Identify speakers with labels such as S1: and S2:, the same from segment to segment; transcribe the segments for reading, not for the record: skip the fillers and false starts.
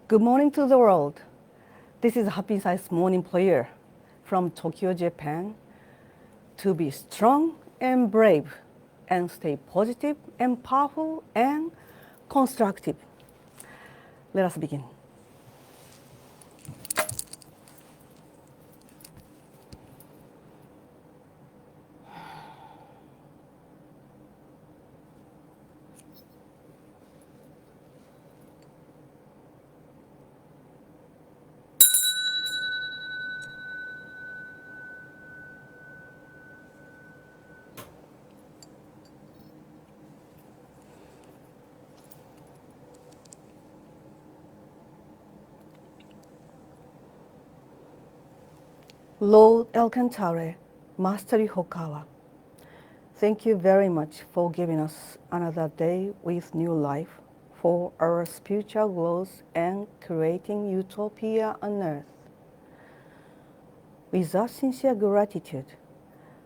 S1: Good morning to the world. This is Happy Size Morning Prayer from Tokyo, Japan. To be strong and brave and stay positive and powerful and constructive. Let us begin. Lord Alcantara, Master Hokawa, thank you very much for giving us another day with new life for our spiritual growth and creating utopia on earth. With our sincere gratitude,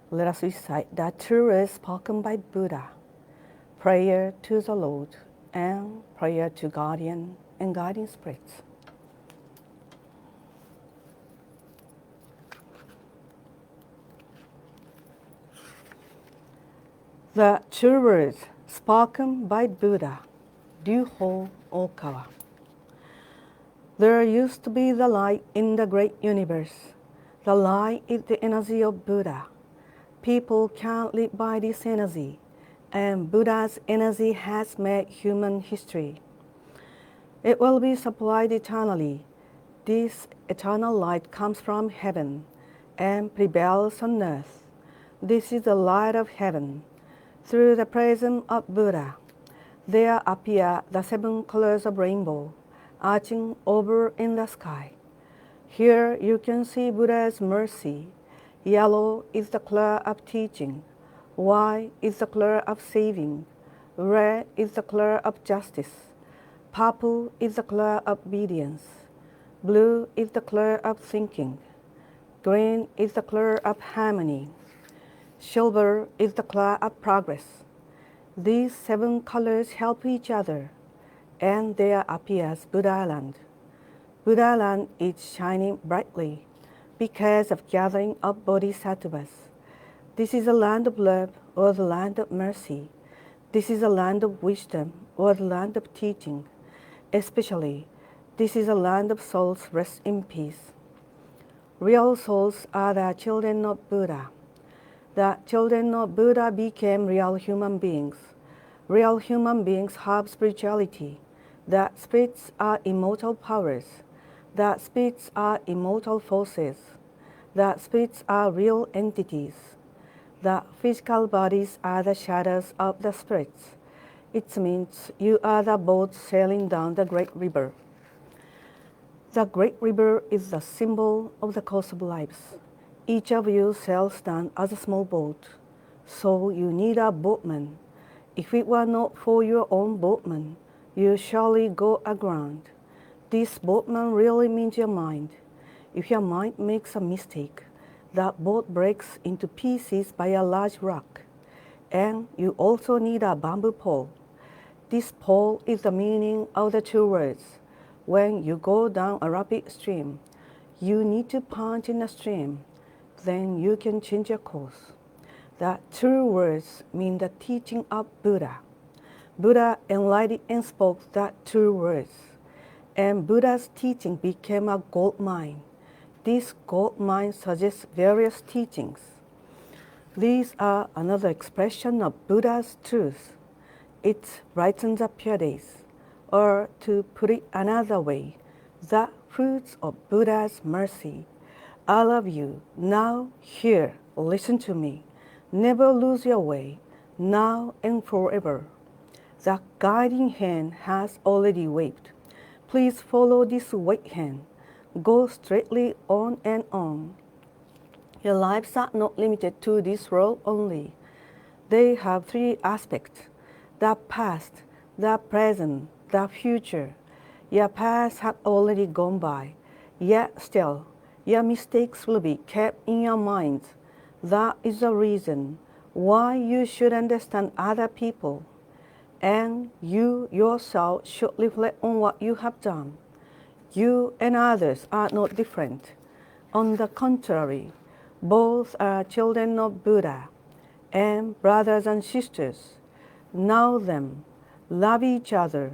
S1: let us recite the true words spoken by Buddha, prayer to the Lord and prayer to guardian and guiding spirits. The true words spoken by Buddha, Ryuho Okawa. There used to be the light in the great universe. The light is the energy of Buddha. People can live by this energy, and Buddha's energy has made human history. It will be supplied eternally. This eternal light comes from heaven and prevails on earth. This is the light of heaven. Through the presence of Buddha, there appear the 7 colors of rainbow, arching over in the sky. Here you can see Buddha's mercy. Yellow is the color of teaching. White is the color of saving. Red is the color of justice. Purple is the color of obedience. Blue is the color of thinking. Green is the color of harmony. Silver is the color of progress. These 7 colors help each other, and there appears Buddha land. Buddha land is shining brightly because of gathering of bodhisattvas. This is a land of love or the land of mercy. This is a land of wisdom or the land of teaching. Especially, this is a land of souls rest in peace. Real souls are the children of Buddha. The children of Buddha became real human beings. Real human beings have spirituality. The spirits are immortal powers. The spirits are immortal forces. The spirits are real entities. The physical bodies are the shadows of the spirits. It means you are the boat sailing down the great river. The great river is the symbol of the course of lives. Each of you sails down as a small boat, so you need a boatman. If it were not for your own boatman, you surely go aground. This boatman really means your mind. If your mind makes a mistake, that boat breaks into pieces by a large rock. And you also need a bamboo pole. This pole is the meaning of the 2 words. When you go down a rapid stream, you need to punch in the stream. Then you can change your course. The 2 words mean the teaching of Buddha. Buddha enlightened and spoke the 2 words. And Buddha's teaching became a gold mine. This gold mine suggests various teachings. These are another expression of Buddha's truth. It brightens up your days. Or to put it another way, the fruits of Buddha's mercy. All of you, now, here, listen to me. Never lose your way, now and forever. The guiding hand has already waved. Please follow this white hand. Go straightly on and on. Your lives are not limited to this world only. They have 3 aspects: the past, the present, the future. Your past has already gone by, yet still, your mistakes will be kept in your mind. That is the reason why you should understand other people. And you yourself should reflect on what you have done. You and others are not different. On the contrary, both are children of Buddha and brothers and sisters. Know them, love each other,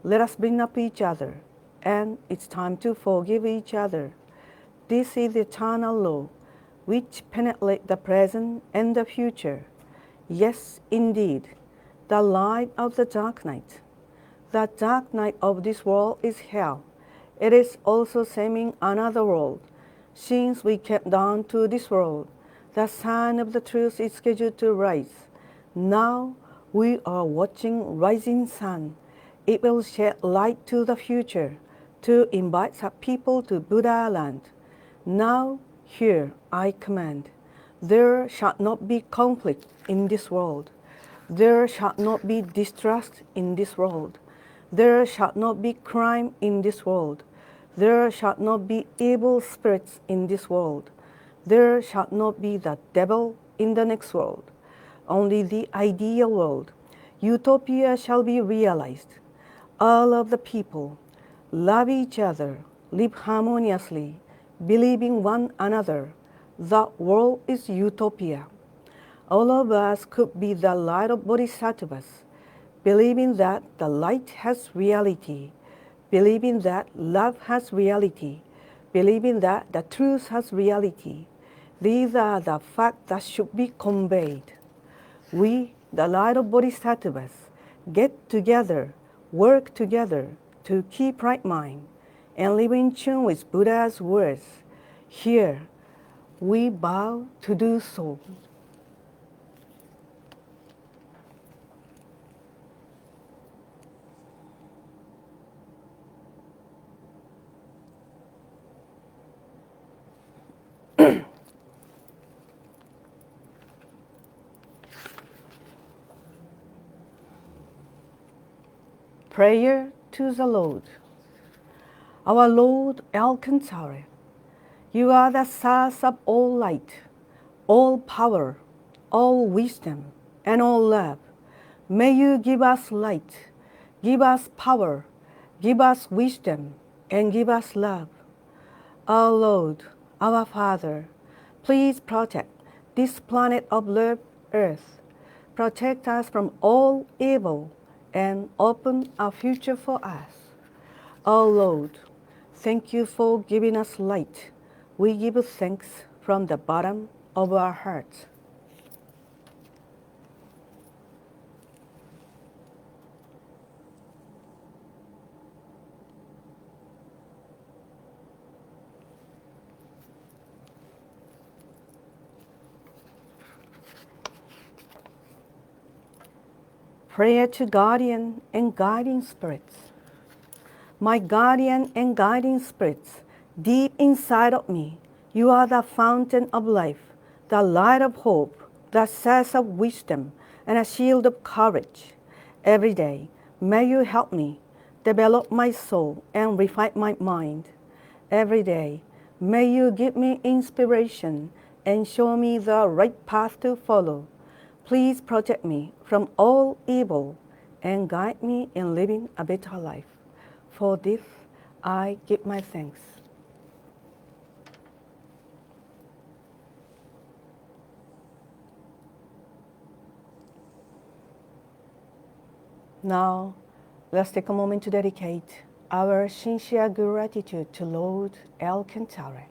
S1: let us bring up each other, and it's time to forgive each other. This is the eternal law, which penetrates the present and the future. Yes, indeed, the light of the dark night. The dark night of this world is hell. It is also seeming another world. Since we came down to this world, the sun of the truth is scheduled to rise. Now we are watching rising sun. It will shed light to the future to invite some people to Buddha land. Now here I command, there shall not be conflict in this world. There shall not be distrust in this world. There shall not be crime in this world. There shall not be evil spirits in this world. There shall not be the devil in the next world. Only the ideal world, utopia, shall be realized. All of the people love each other, live harmoniously, believing one another. The world is utopia. All of us could be the light of bodhisattvas, believing that the light has reality, believing that love has reality, believing that the truth has reality. These are the facts that should be conveyed. We, the light of bodhisattvas, get together, work together to keep right mind and live in tune with Buddha's words. Here, we vow to do so. Prayer to the Lord. Our Lord Alcantara, you are the source of all light, all power, all wisdom, and all love. May you give us light, give us power, give us wisdom, and give us love. Our Lord, our Father, please protect this planet of love, Earth. Protect us from all evil and open a future for us. Our Lord, thank you for giving us light. We give thanks from the bottom of our hearts. Prayer to guardian and guiding spirits. My guardian and guiding spirits, deep inside of me, you are the fountain of life, the light of hope, the source of wisdom, and a shield of courage. Every day, may you help me develop my soul and refine my mind. Every day, may you give me inspiration and show me the right path to follow. Please protect me from all evil and guide me in living a better life. For this, I give my thanks. Now, let's take a moment to dedicate our sincere gratitude to Lord Alcantara.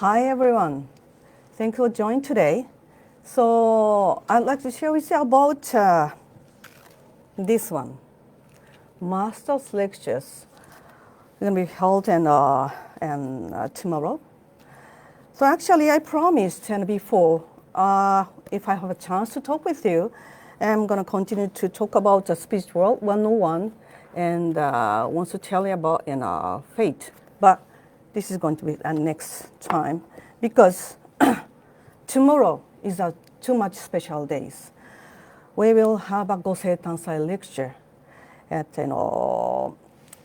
S1: Hi everyone, thank you for joining today. So I'd like to share with you about this one. Master's lectures going to be held tomorrow. So actually I promised before, if I have a chance to talk with you, I'm going to continue to talk about the Speech World 101 and want to tell you about fate. But this is going to be next time because tomorrow is a too much special days. We will have a Goseitansai lecture at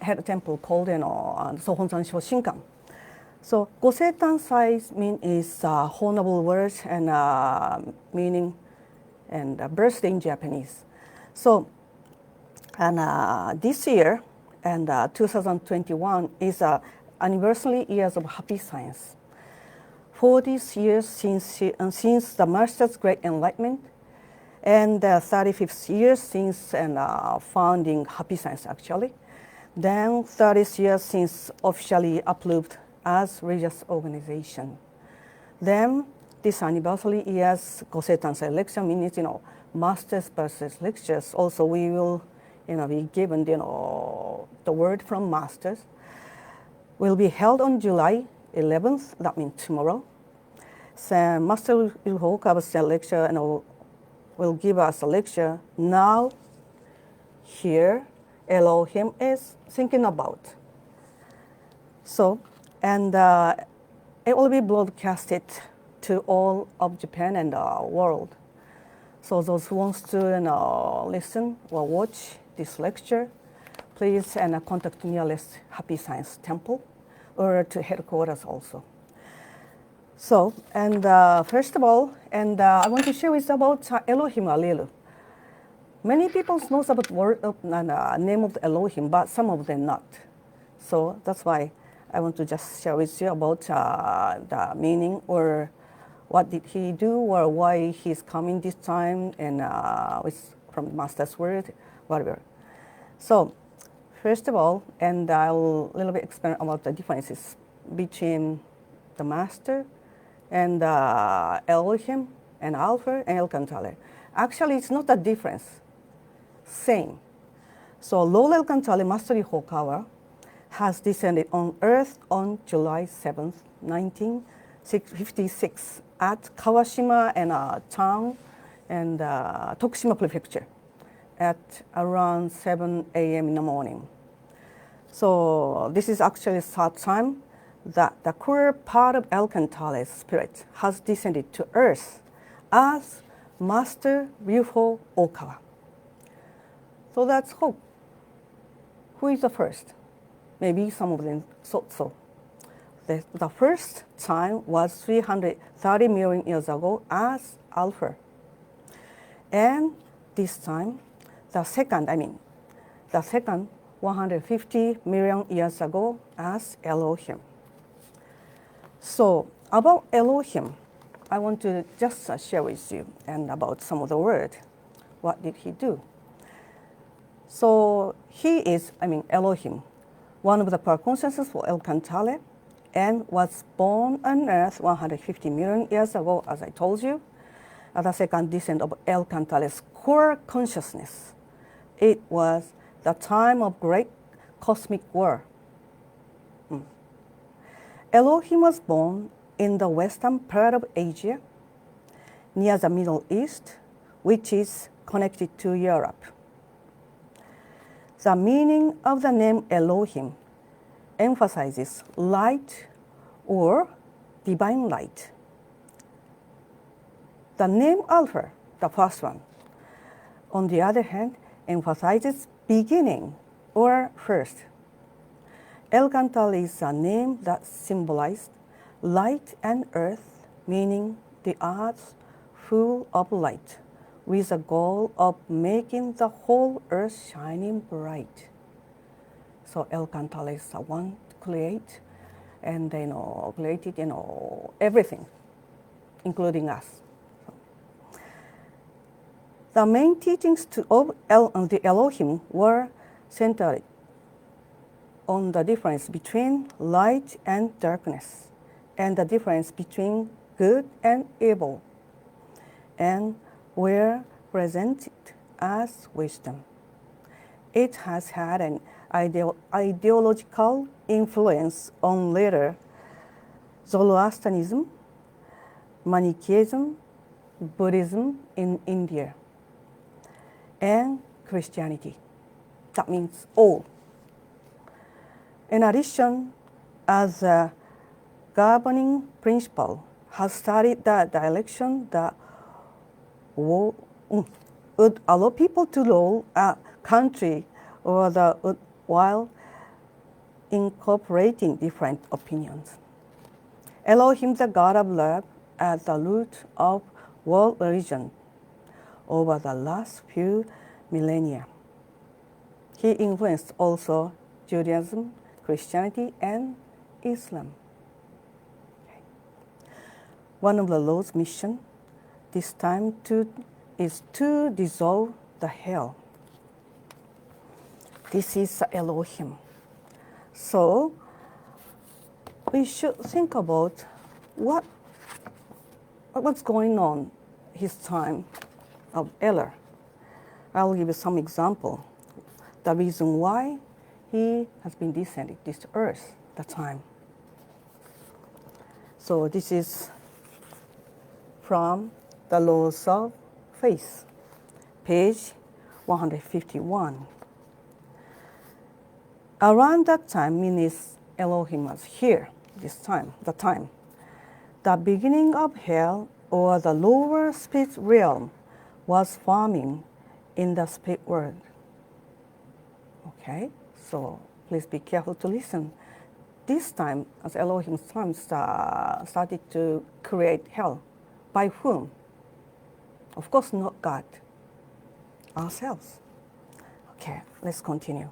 S1: head temple called Sohonsan Shinkan. So Goseitansai mean is honorable words and meaning and birthday in Japanese. So and this year and 2021 is anniversary years of happy science. 40 years since the Master's Great Enlightenment, and 35th year since founding Happy Science actually. Then 30 years since officially approved as religious organization. Then this anniversary year's Goseitansai lecture means Master's versus lectures. Also we will be given the word from Masters. Will be held on July 11th. That means tomorrow. So Master will hold a lecture and will give us a lecture. Now, here, Elohim is thinking about. So, and it will be broadcasted to all of Japan and the world. So those who wants to listen or watch this lecture, please contact nearest Happy Science Temple or to headquarters also. So, and first of all, I want to share with you about Elohim Alilu. Many people know about the name of Elohim, but some of them not. So that's why I want to just share with you about the meaning or what did he do or why he's coming this time and from Master's word, whatever. So, first of all, and I'll a little bit explain about the differences between the Master and Elohim and Alpha and Elkantale. Actually, it's not a difference. Same. So Lord Elkantale, Master Hokawa, has descended on Earth on July 7th, 1956 at Kawashima and town and Tokushima Prefecture at around 7 a.m. in the morning. So this is actually the third time that the core part of Elkantale's spirit has descended to Earth as Master Ryuho Okawa. So that's hope. Who is the first? Maybe some of them thought so. The first time was 330 million years ago as Alpha. And this time, the second 150 million years ago as Elohim. So about Elohim, I want to just share with you and about some of the word. What did he do? So he is, Elohim, one of the power consciousness for Elkantale, and was born on Earth 150 million years ago, as I told you, as the second descent of Elkantale's core consciousness. It was the time of great cosmic war. Elohim was born in the western part of Asia, near the Middle East, which is connected to Europe. The meaning of the name Elohim emphasizes light or divine light. The name Alpha, the first one, on the other hand, emphasizes beginning or first. Elkantale is a name that symbolized light and earth, meaning the earth full of light, with the goal of making the whole earth shining bright. So Elkantale is the one to create, and created everything, including us. The main teachings of the Elohim were centered on the difference between light and darkness, and the difference between good and evil, and were presented as wisdom. It has had an ideological influence on later Zoroastrianism, Manichaeism, Buddhism in India, and Christianity. That means all. In addition, as a governing principle, has studied the direction that would allow people to rule a country while incorporating different opinions. Elohim, the God of love, as the root of world religion over the last few millennia. He influenced also Judaism, Christianity, and Islam. One of the Lord's mission this time is to dissolve the hell. This is Elohim. So we should think about what's going on his time of error. I'll give you some example. The reason why he has been descended this earth, the time. So this is from the Laws of Faith, page 151. Around that time, means Elohim was here, the time. The beginning of hell, or the lower spirit realm, was forming in the spirit world. Okay, so please be careful to listen. This time, as Elohim's time started to create hell. By whom? Of course, not God. Ourselves. Okay, let's continue.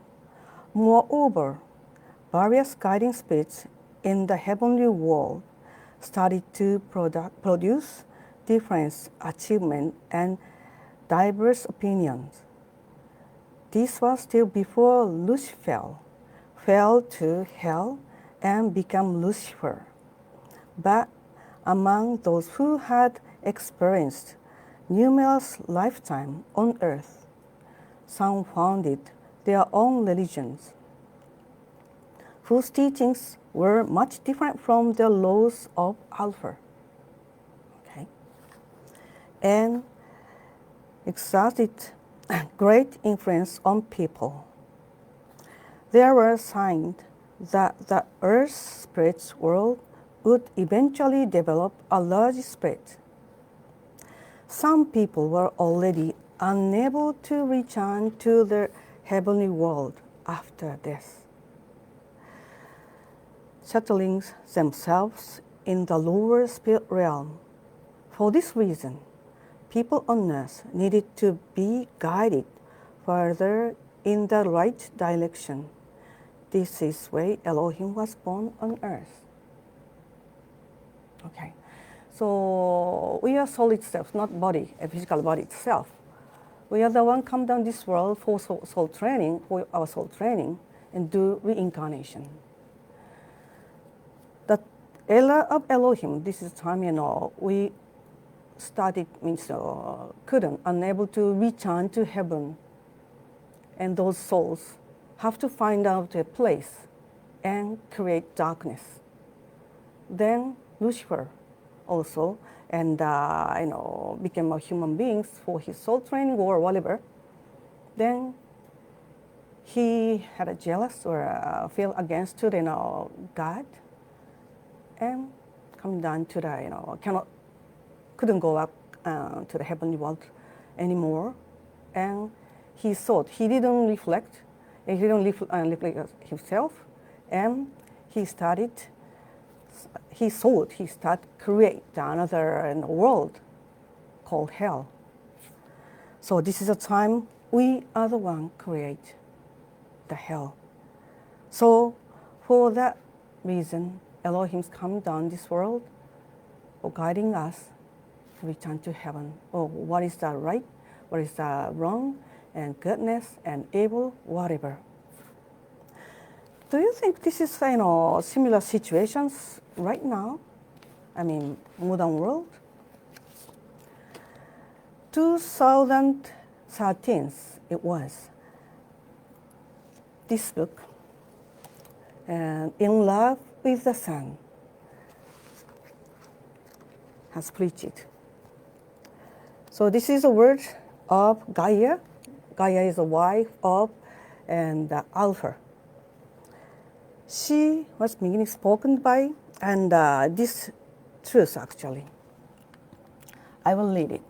S1: Moreover, various guiding spirits in the heavenly world started to produce different achievements and diverse opinions. This was still before Lucifer fell to hell and became Lucifer. But among those who had experienced numerous lifetimes on earth, some founded their own religions, whose teachings were much different from the laws of Alpha. Okay? And exerted great influence on people. There were signs that the earth's spirit world would eventually develop a large spirit. Some people were already unable to return to the heavenly world after death, settling themselves in the lower spirit realm. For this reason, people on earth needed to be guided further in the right direction. This is why Elohim was born on earth. Okay, so we are soul itself, not body, a physical body itself. We are the one come down this world for soul training, for our soul training, and do reincarnation. The era of Elohim, this is time, we started, unable to return to heaven. And those souls have to find out a place and create darkness. Then Lucifer also, and became a human being for his soul training or whatever. Then he had a jealous or feel against to God, and come down to the couldn't go up to the heavenly world anymore, and he thought he didn't reflect, he didn't reflect himself, and he started create another world called hell. So this is a time we are the one create the hell. So for that reason, Elohim's come down this world for guiding us to return to heaven. Oh, what is the right, what is the wrong, and goodness and evil, whatever. Do you think this is similar situations right now modern world. 2013 it was. This book, and In Love with the Sun, has preached. So this is a word of Gaia. Gaia is the wife of and Alpha. She was being spoken by, and this truth actually. I will read it.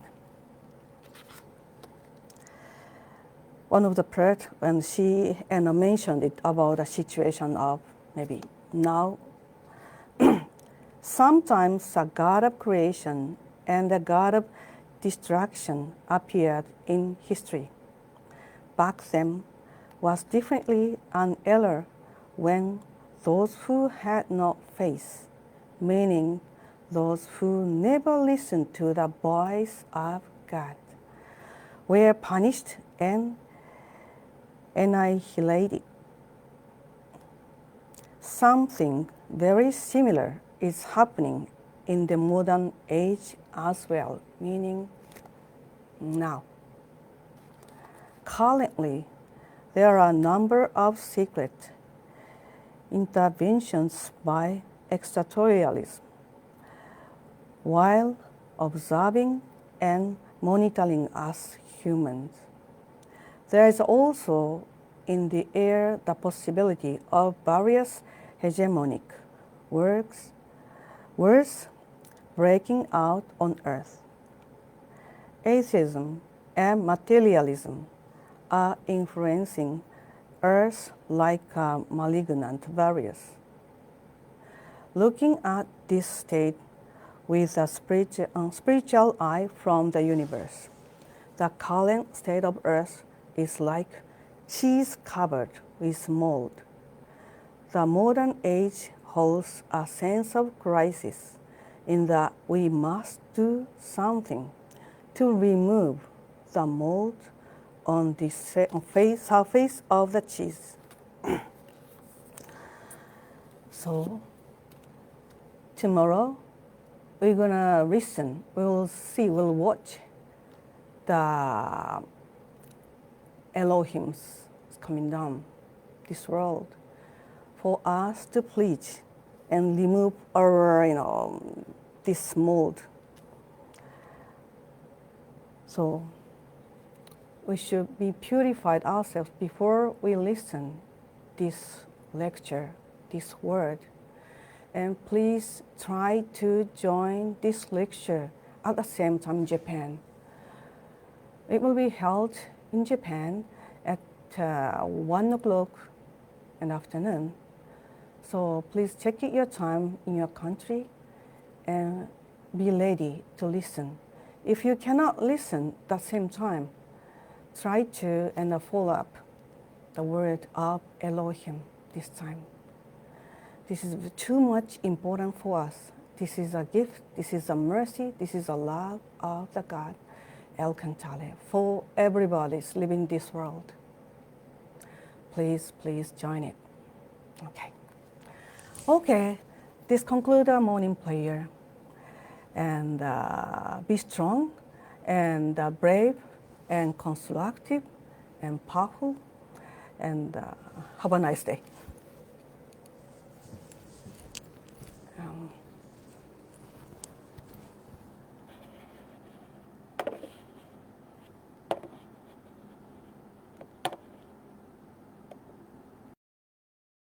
S1: One of the prayers when she mentioned it about the situation of maybe now. Sometimes the God of creation and the God of destruction appeared in history. Back then was definitely an error when those who had no faith, meaning those who never listened to the voice of God, were punished and annihilated. Something very similar is happening in the modern age as well, meaning now. Currently, there are a number of secret interventions by extraterrestrials while observing and monitoring us humans. There is also in the air the possibility of various hegemonic words breaking out on Earth. Atheism and materialism are influencing Earth like a malignant virus. Looking at this state with a spiritual eye from the universe, the current state of Earth is like cheese covered with mold. The modern age holds a sense of crisis in that we must do something to remove the mold on the surface of the cheese. So tomorrow we're gonna listen, we'll watch the Elohim's coming down this world for us to preach and remove our, this mold. So we should be purified ourselves before we listen this lecture, this word. And please try to join this lecture at the same time in Japan. It will be held in Japan at 1 o'clock in the afternoon. So please check your time in your country and be ready to listen. If you cannot listen at the same time, try to follow up the word of Elohim this time. This is too much important for us. This is a gift, this is a mercy, this is a love of the God, El Cantale, for everybody living this world. Please join it. Okay, this concludes our morning prayer. And be strong and brave and constructive and powerful, and have a nice day.